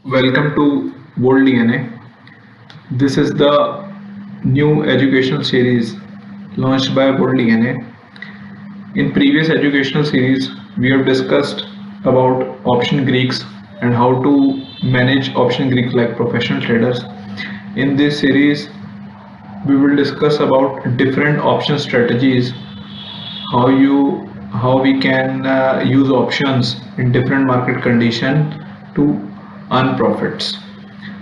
Welcome to World DNA. This is the new educational series launched by World DNA. In previous educational series, we have discussed about option Greeks and how to manage option Greeks like professional traders. In this series, we will discuss about different option strategies, how we can use options in different market condition to earn profits.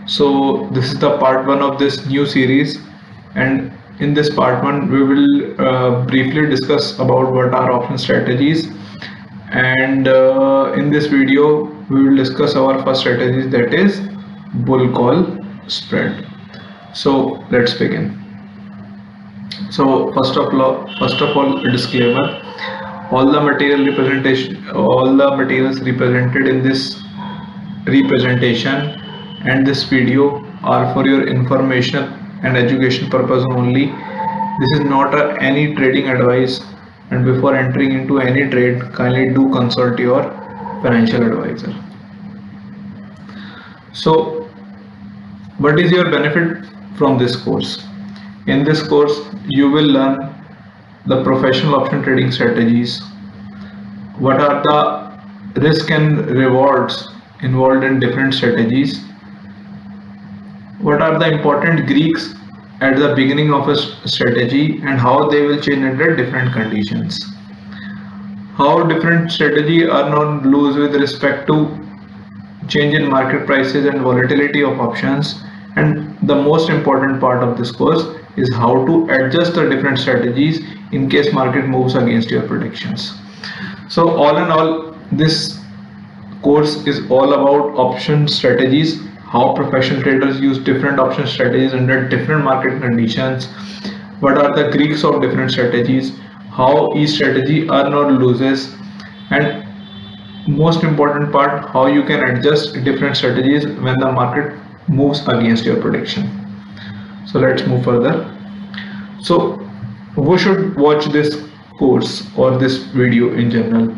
So this is the part one of this new series, and in this part one we will briefly discuss about what are option strategies, and in this video we will discuss our first strategy, that is bull call spread. So let's begin. So first of all, a disclaimer: all the materials represented in this representation and this video are for your information and education purpose only. This is not any trading advice, and before entering into any trade, kindly do consult your financial advisor. So, what is your benefit from this course? In this course, you will learn the professional option trading strategies, what are the risk and rewards involved in different strategies, what are the important Greeks at the beginning of a strategy and how they will change under different conditions, how different strategy earn or lose with respect to change in market prices and volatility of options, and the most important part of this course is how to adjust the different strategies in case market moves against your predictions. So all in all, this course is all about option strategies, how professional traders use different option strategies under different market conditions, what are the Greeks of different strategies, how each strategy earn or loses, and most important part, how you can adjust different strategies when the market moves against your prediction. So let's move further. So who should watch this course or this video in general?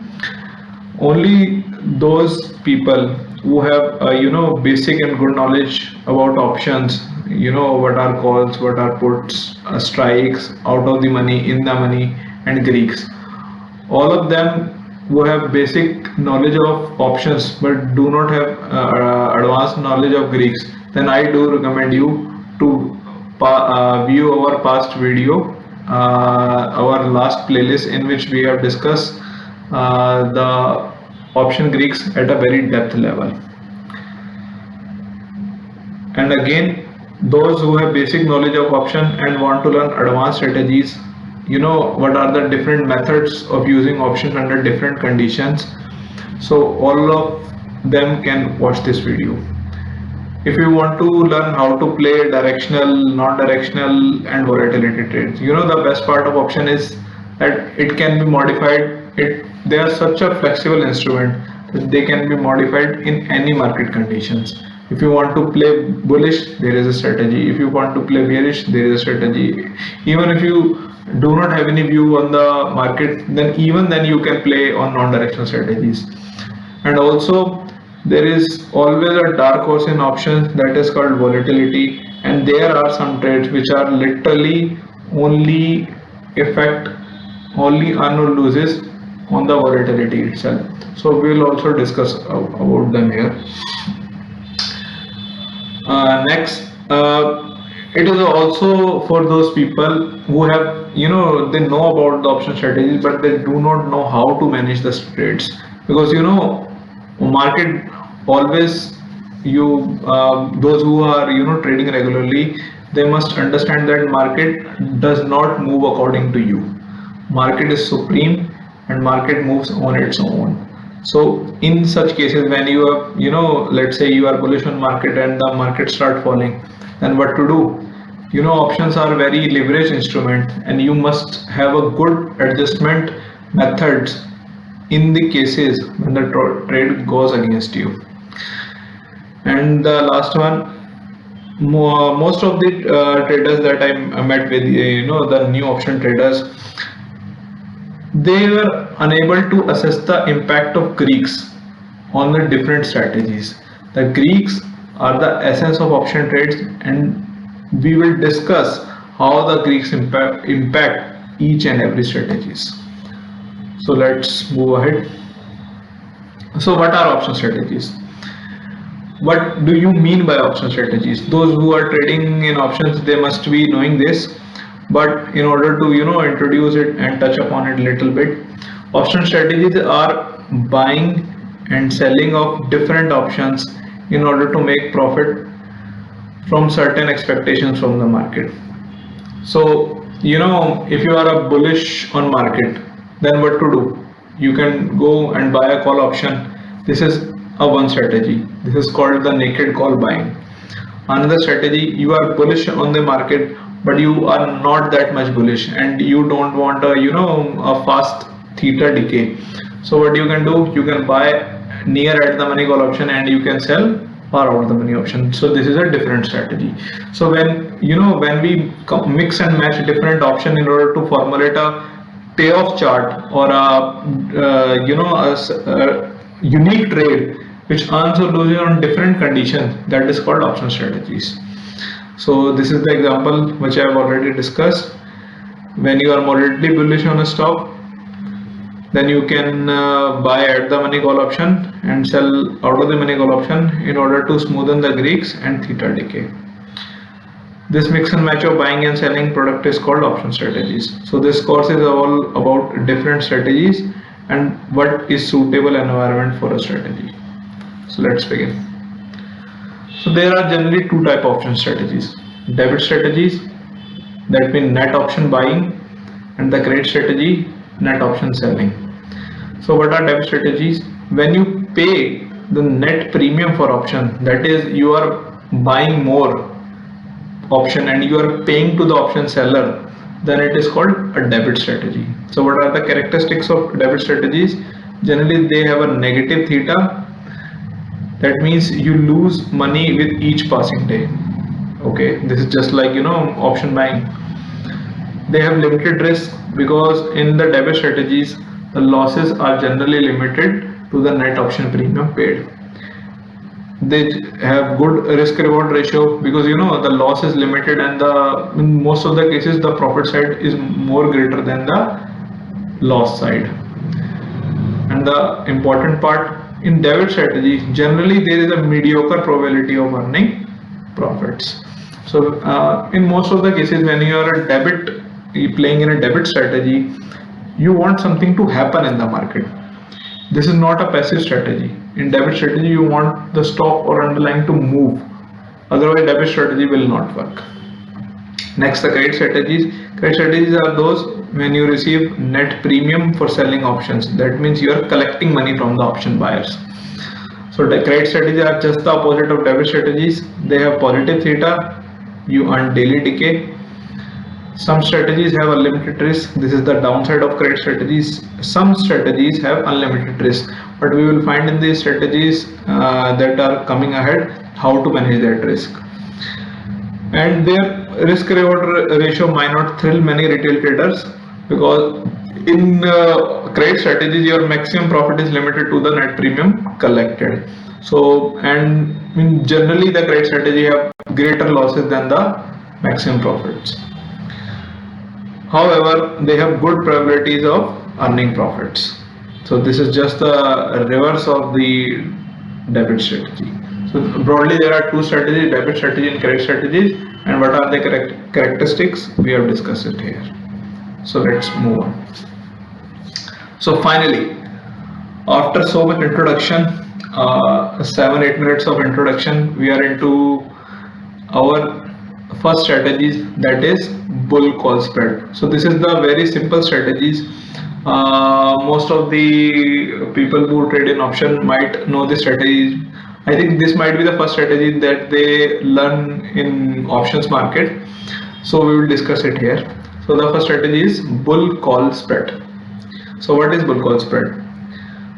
Only those people who have basic and good knowledge about options, what are calls, what are puts, strikes, out of the money, in the money, and Greeks. All of them who have basic knowledge of options but do not have advanced knowledge of Greeks, then I do recommend you to view our past video, our last playlist, in which we have discussed the option Greeks at a very depth level. And again, those who have basic knowledge of option and want to learn advanced strategies, what are the different methods of using options under different conditions, so all of them can watch this video. If you want to learn how to play directional, non-directional, and volatility trades, the best part of option is that it can be modified. They are such a flexible instrument that they can be modified in any market conditions. If you want to play bullish, there is a strategy. If you want to play bearish, there is a strategy. Even if you do not have any view on the market, then even then you can play on non-directional strategies. And also, there is always a dark horse in options, that is called volatility, and there are some trades which are literally only earn or loses on the volatility itself. So we will also discuss about them here. Next, it is also for those people who have, they know about the option strategies but they do not know how to manage the trades, because market always, those who are trading regularly, they must understand that market does not move according to you. Market is supreme and market moves on its own. So in such cases, when you are, let's say you are bullish on market and the market start falling, then what to do? Options are very leverage instrument, and you must have a good adjustment methods in the cases when the trade goes against you. And the last one, most of the traders that I met with, the new option traders, they were unable to assess the impact of Greeks on the different strategies. The Greeks are the essence of option trades, and we will discuss how the Greeks impact each and every strategies. So let's move ahead. So what are option strategies? What do you mean by option strategies? Those who are trading in options, they must be knowing this, but in order to introduce it and touch upon it a little bit, option strategies are buying and selling of different options in order to make profit from certain expectations from the market. So if you are a bullish on market, then what to do? You can go and buy a call option. This is a one strategy. This is called the naked call buying. Another strategy, you are bullish on the market, but you are not that much bullish and you don't want a fast theta decay. So what you can do, you can buy near at the money call option and you can sell far out of the money option. So this is a different strategy. So when we mix and match different option in order to formulate a payoff chart or a unique trade which earns or loses on different conditions, that is called option strategies. So this is the example which I have already discussed. When you are moderately bullish on a stock, then you can buy at the money call option and sell out of the money call option in order to smoothen the Greeks and theta decay. This mix and match of buying and selling product is called option strategies. So this course is all about different strategies and what is suitable environment for a strategy. So let's begin. So there are generally two type of option strategies: debit strategies, that means net option buying, and the credit strategy, net option selling. So what are debit strategies? When you pay the net premium for option, that is you are buying more option and you are paying to the option seller, then it is called a debit strategy. So what are the characteristics of debit strategies? Generally they have a negative theta. That means you lose money with each passing day. Okay, this is just like option buying. They have limited risk because in the debit strategies the losses are generally limited to the net option premium paid. They have good risk reward ratio because the loss is limited and in most of the cases the profit side is more greater than the loss side. And the important part, in debit strategy generally there is a mediocre probability of earning profits. So in most of the cases when you are playing in a debit strategy, you want something to happen in the market. This is not a passive strategy. In debit strategy you want the stock or underlying to move, otherwise debit strategy will not work. Next, the credit strategies. Credit strategies are those when you receive net premium for selling options. That means you are collecting money from the option buyers. So the credit strategies are just the opposite of debit strategies. They have positive theta, you earn daily decay. Some strategies have unlimited risk. This is the downside of credit strategies. Some strategies have unlimited risk, but we will find in these strategies that are coming ahead how to manage that risk. And their risk reward ratio might not thrill many retail traders because in credit strategies your maximum profit is limited to the net premium collected. So and generally the credit strategy have greater losses than the maximum profits. However, they have good probabilities of earning profits. So this is just the reverse of the debit strategy. So broadly there are two strategies, debit strategy and credit strategies, and what are the characteristics, we have discussed it here. So let's move on. So finally, after so much introduction, 7-8 minutes of introduction, we are into our first strategies, that is bull call spread. So this is the very simple strategies. Most of the people who trade in option might know this strategy. I think this might be the first strategy that they learn in options market. So we will discuss it here. So the first strategy is bull call spread. So what is bull call spread?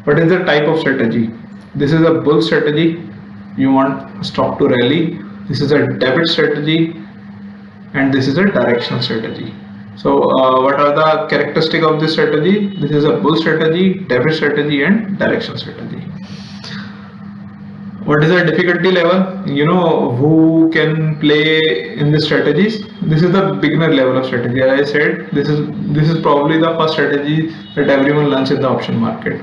What is the type of strategy? This is a bull strategy. You want stock to rally. This is a debit strategy, and this is a directional strategy. So what are the characteristics of this strategy? This is a bull strategy, debit strategy, and directional strategy. What is the difficulty level? You know who can play in the strategies? This is the beginner level of strategy. As I said, this is probably the first strategy that everyone learns in the option market.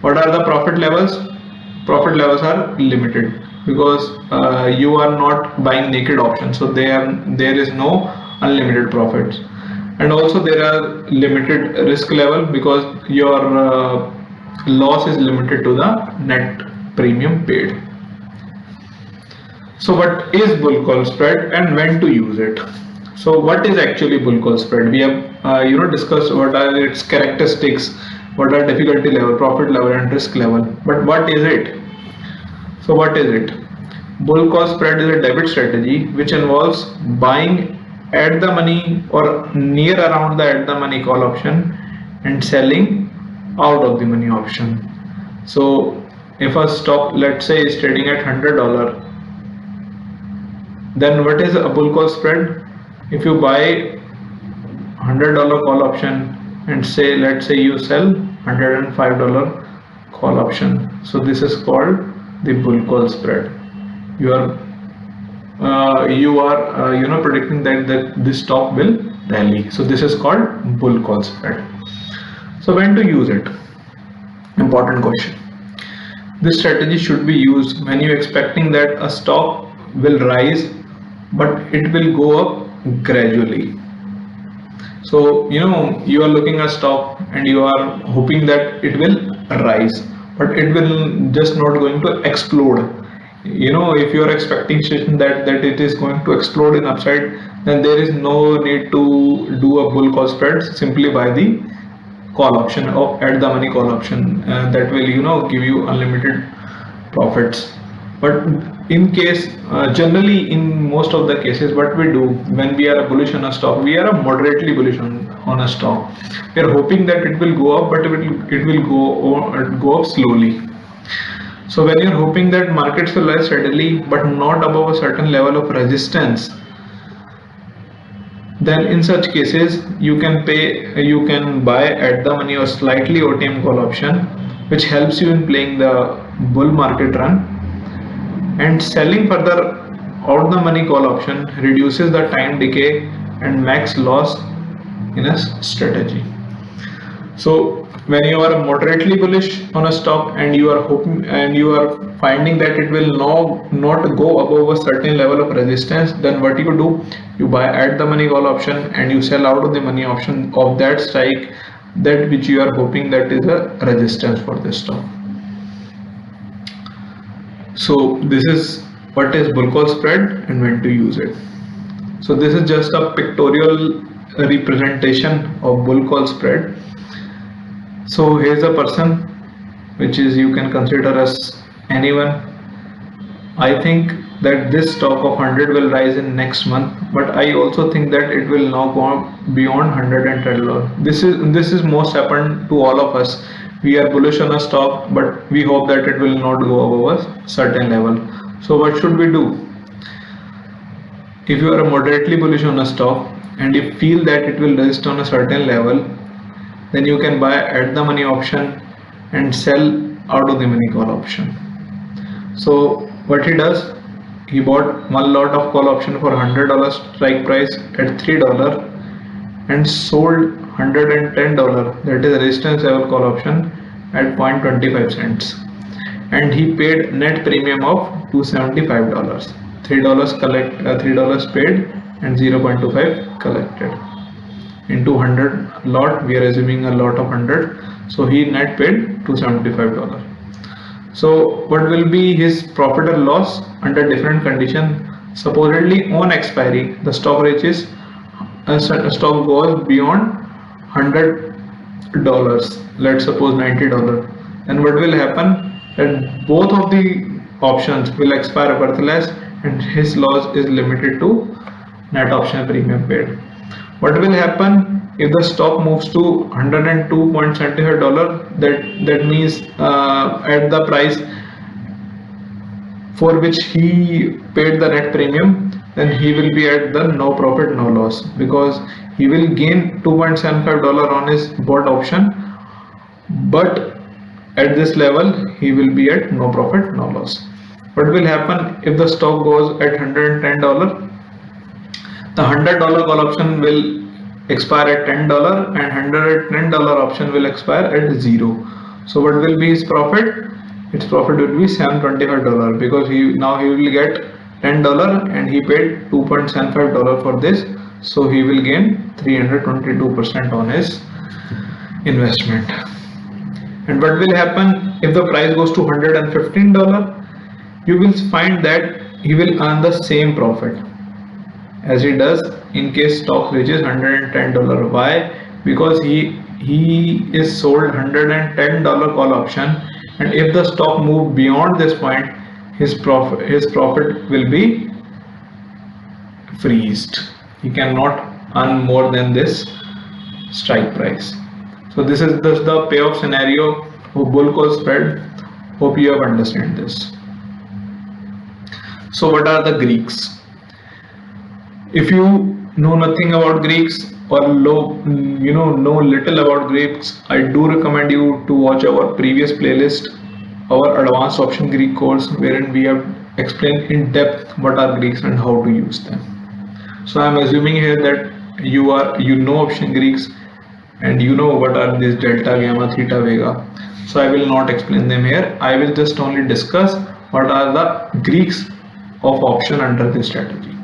What are the profit levels? Profit levels are limited because you are not buying naked options, so there is no unlimited profits, and also there are limited risk level because your loss is limited to the net premium paid. So what is bull call spread and when to use it? So what is actually bull call spread? We have discussed what are its characteristics, what are difficulty level, profit level and risk level. But what is it? So what is it? Bull call spread is a debit strategy which involves buying at the money or near around the at the money call option and selling out of the money option. So if a stock, let's say, is trading at $100, then what is a bull call spread? If you buy $100 call option and say, let's say you sell $105 call option, so this is called the bull call spread. You are predicting that this stock will rally, so this is called bull call spread. So when to use it? Important question. This strategy should be used when you're expecting that a stock will rise but it will go up gradually. So you are looking at stock and you are hoping that it will rise, but it will just not going to explode. If you are expecting that it is going to explode in upside, then there is no need to do a bull call spread. Simply buy the call option or at the money call option, that will give you unlimited profits. But in case generally in most of the cases, what we do when we are bullish on a stock, we are moderately bullish on a stock. We are hoping that it will go up, but it will go up slowly. So when you are hoping that markets will rise steadily but not above a certain level of resistance, then in such cases you can buy at the money or slightly OTM call option, which helps you in playing the bull market run. And selling further out the money call option reduces the time decay and max loss in a strategy. So when you are moderately bullish on a stock and you are hoping and you are finding that it will not go above a certain level of resistance, then what you do, you buy at the money call option and you sell out of the money option of that strike, that which you are hoping that is a resistance for this stock. So this is what is bull call spread and when to use it. So this is just a pictorial representation of bull call spread. So here's a person, which is you can consider as anyone. I think that this stock of 100 will rise in next month, but I also think that it will now go beyond $110. This is most happened to all of us. We are bullish on a stock, but we hope that it will not go above a certain level. So what should we do? If you are moderately bullish on a stock and you feel that it will resist on a certain level, then you can buy at the money option and sell out of the money call option. So what he does, he bought one lot of call option for $100 strike price at $3 and sold $110, that is resistance level call option, at 0.25 cents, and he paid net premium of $275. $3 paid and 0.25 collected into 100 lot. We are assuming a lot of 100, so he net paid $275. So what will be his profit or loss under different condition? Supposedly on expiry the stock reaches stock goes beyond $100, let's suppose $90, then what will happen, that both of the options will expire worthless and his loss is limited to net option premium paid. What will happen if the stock moves to $102.75? That means at the price for which he paid the net premium, then he will be at the no profit no loss, because he will gain $2.75 on his bought option, but at this level he will be at no profit no loss. What will happen if the stock goes at $110? The $100 call option will expire at $10 and $110 option will expire at 0. So what will be his profit? Its profit will be $725 because he will get $10 and he paid $2.75 for this. So he will gain 322% on his investment. And what will happen if the price goes to $115? You will find that he will earn the same profit as he does in case stock reaches $110. Why? Because he is sold $110 call option, and if the stock move beyond this point, his profit will be freezed. He cannot earn more than this strike price. So this is the payoff scenario for bull call spread. Hope you have understand this. So what are the Greeks? If you know nothing about Greeks or know little about Greeks, I do recommend you to watch our previous playlist, our advanced option Greek course, wherein we have explained in depth what are Greeks and how to use them. So I am assuming here that you know option Greeks and you know what are these delta, gamma, theta, vega. So I will not explain them here. I will just only discuss what are the Greeks of option under this strategy.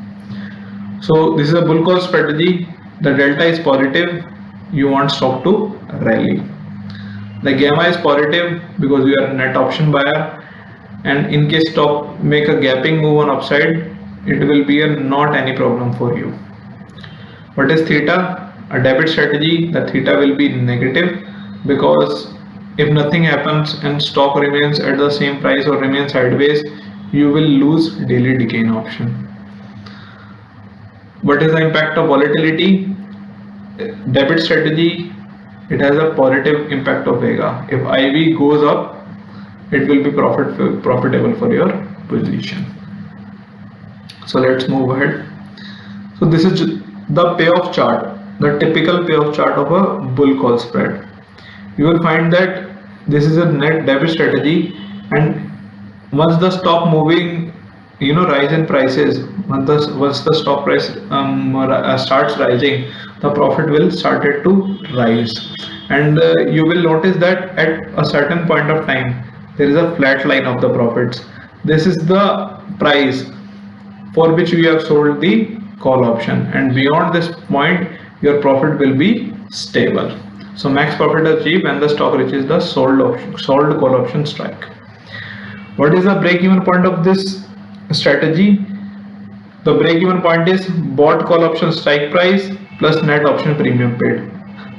So this is a bull call strategy. The delta is positive. You want stock to rally. The gamma is positive because you are a net option buyer, and in case stock make a gapping move on upside, it will be not any problem for you. What is theta? A debit strategy. The theta will be negative because if nothing happens and stock remains at the same price or remains sideways, you will lose daily decline option. What is the impact of volatility? Debit strategy, it has a positive impact of vega. If IV goes up, it will be profitable for your position. So let's move ahead. So this is the payoff chart, the typical payoff chart of a bull call spread. You will find that this is a net debit strategy, and once the stock moving rise in prices, once the stock price starts rising, the profit will started to rise, and you will notice that at a certain point of time there is a flat line of the profits. This is the price for which we have sold the call option, and beyond this point your profit will be stable. So max profit achieved when the stock reaches the sold call option strike. What is the break even point of this strategy? The break even point is bought call option strike price plus net option premium paid.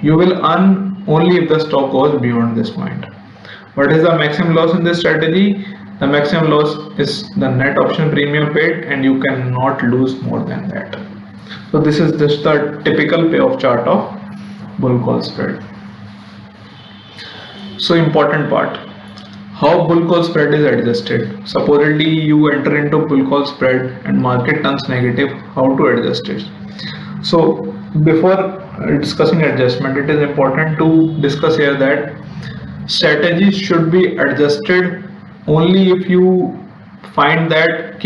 You will earn only if the stock goes beyond this point. What is the maximum loss in this strategy? The maximum loss is the net option premium paid, and you cannot lose more than that. So this is just the typical payoff chart of bull call spread. So important part, how bull call spread is adjusted. Supposedly you enter into bull call spread and market turns negative, how to adjust it? So before discussing adjustment, it is important to discuss here that strategies should be adjusted only if you find that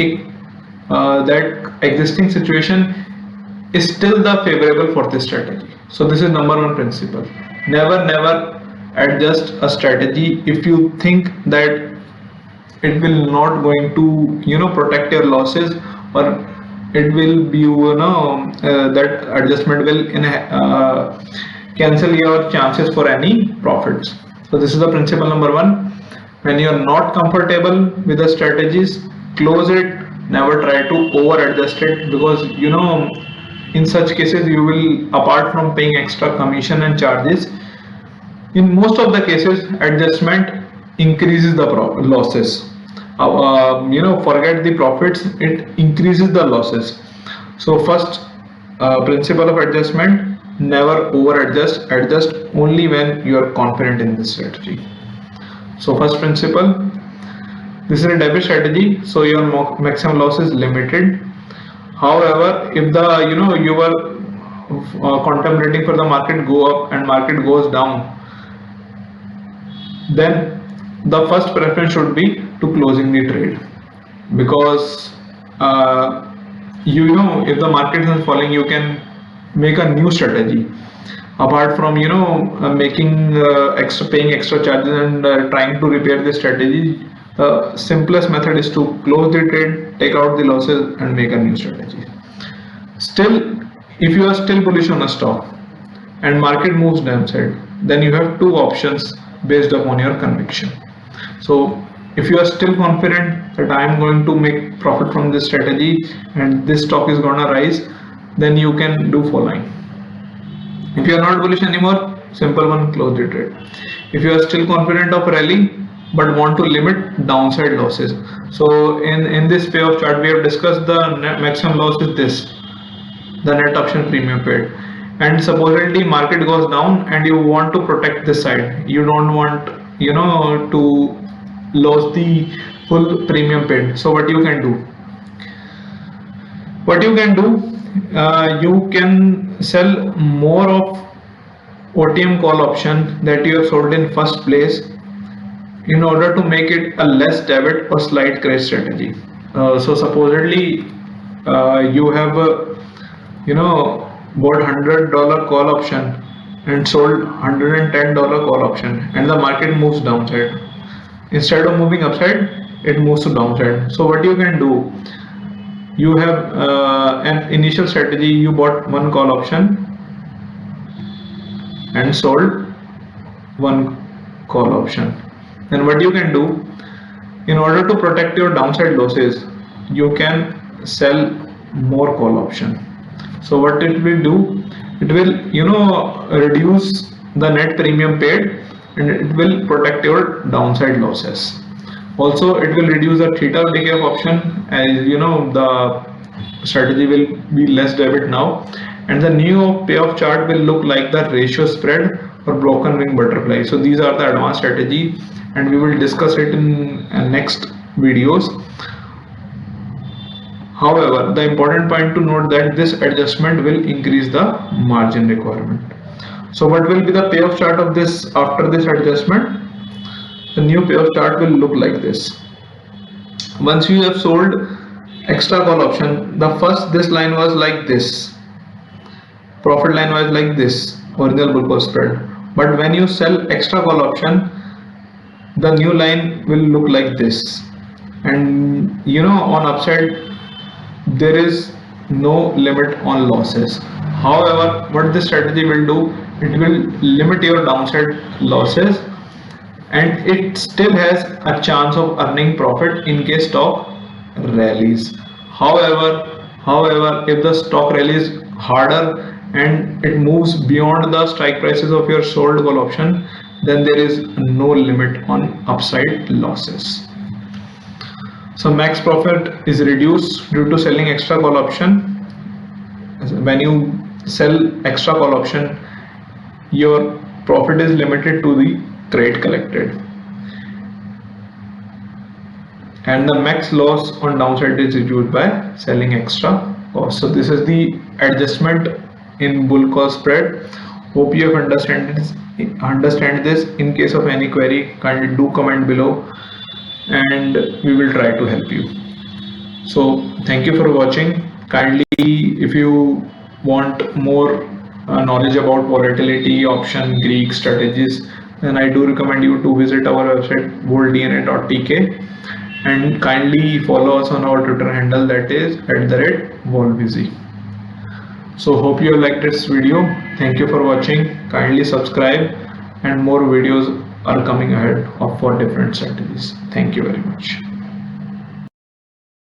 that existing situation is still the favorable for this strategy. So this is number one principle. Never adjust a strategy if you think that it will not going to protect your losses, or it will be that adjustment will cancel your chances for any profits. So this is the principle number one. When you are not comfortable with the strategies, close it. Never try to over adjust it, because in such cases you will, apart from paying extra commission and charges, in most of the cases adjustment increases the losses. Forget the profits, it increases the losses. So first principle of adjustment, never over adjust. Adjust only when you are confident in this strategy. So first principle, this is a debit strategy, so your maximum loss is limited. However, if you were contemplating for the market go up and market goes down, then the first preference should be to closing the trade. because you know, if the market is falling, you can make a new strategy apart from, you know, making extra, paying extra charges and trying to repair the strategy. The simplest method is to close the trade, take out the losses, and make a new strategy. Still, if you are still bullish on a stock and market moves downside, then you have two options based upon your conviction. So if you are still confident that I am going to make profit from this strategy and this stock is gonna rise, then you can do following. If you are not bullish anymore, simple one, close the trade. If you are still confident of rally but want to limit downside losses, so in this payoff chart we have discussed the maximum loss is this, the net option premium paid, and supposedly market goes down and you want to protect this side, you don't want, you know, to lose the full premium paid. So what you can do, you can sell more of OTM call option that you have sold in first place in order to make it a less debit or slight crash strategy. So supposedly you have you know, bought $100 call option and sold $110 call option, and the market moves downside. Instead of moving upside, it moves to downside. So what you can do, you have an initial strategy, you bought one call option and sold one call option. Then what you can do, in order to protect your downside losses, you can sell more call option. So what it will do, it will, you know, reduce the net premium paid and it will protect your downside losses. Also, it will reduce the theta decay of option, as you know, the strategy will be less debit now, and the new payoff chart will look like the ratio spread or broken wing butterfly. So these are the advanced strategy and we will discuss it in next videos. However, the important point to note that this adjustment will increase the margin requirement. So what will be the payoff chart of this after this adjustment? The new payoff chart will look like this. Once you have sold extra call option, the first this line was like this, profit line was like this, original bull call spread. But when you sell extra call option, the new line will look like this, and you know, on upside there is no limit on losses. However, what this strategy will do, it will limit your downside losses and it still has a chance of earning profit in case stock rallies. However, if the stock rallies harder and it moves beyond the strike prices of your sold call option, then there is no limit on upside losses. So max profit is reduced due to selling extra call option. When you sell extra call option, your profit is limited to the trade collected, and the max loss on downside is reduced by selling extra cost. So this is the adjustment in bull call spread. Hope you have understand this. In case of any query, kindly do comment below and we will try to help you. So thank you for watching. Kindly, if you want more knowledge about volatility, option, Greek strategies, then I do recommend you to visit our website voltdna.tk and kindly follow us on our Twitter handle, that is @volvizy. So hope you liked this video. Thank you for watching. Kindly subscribe, and more videos are coming ahead for different strategies. Thank you very much.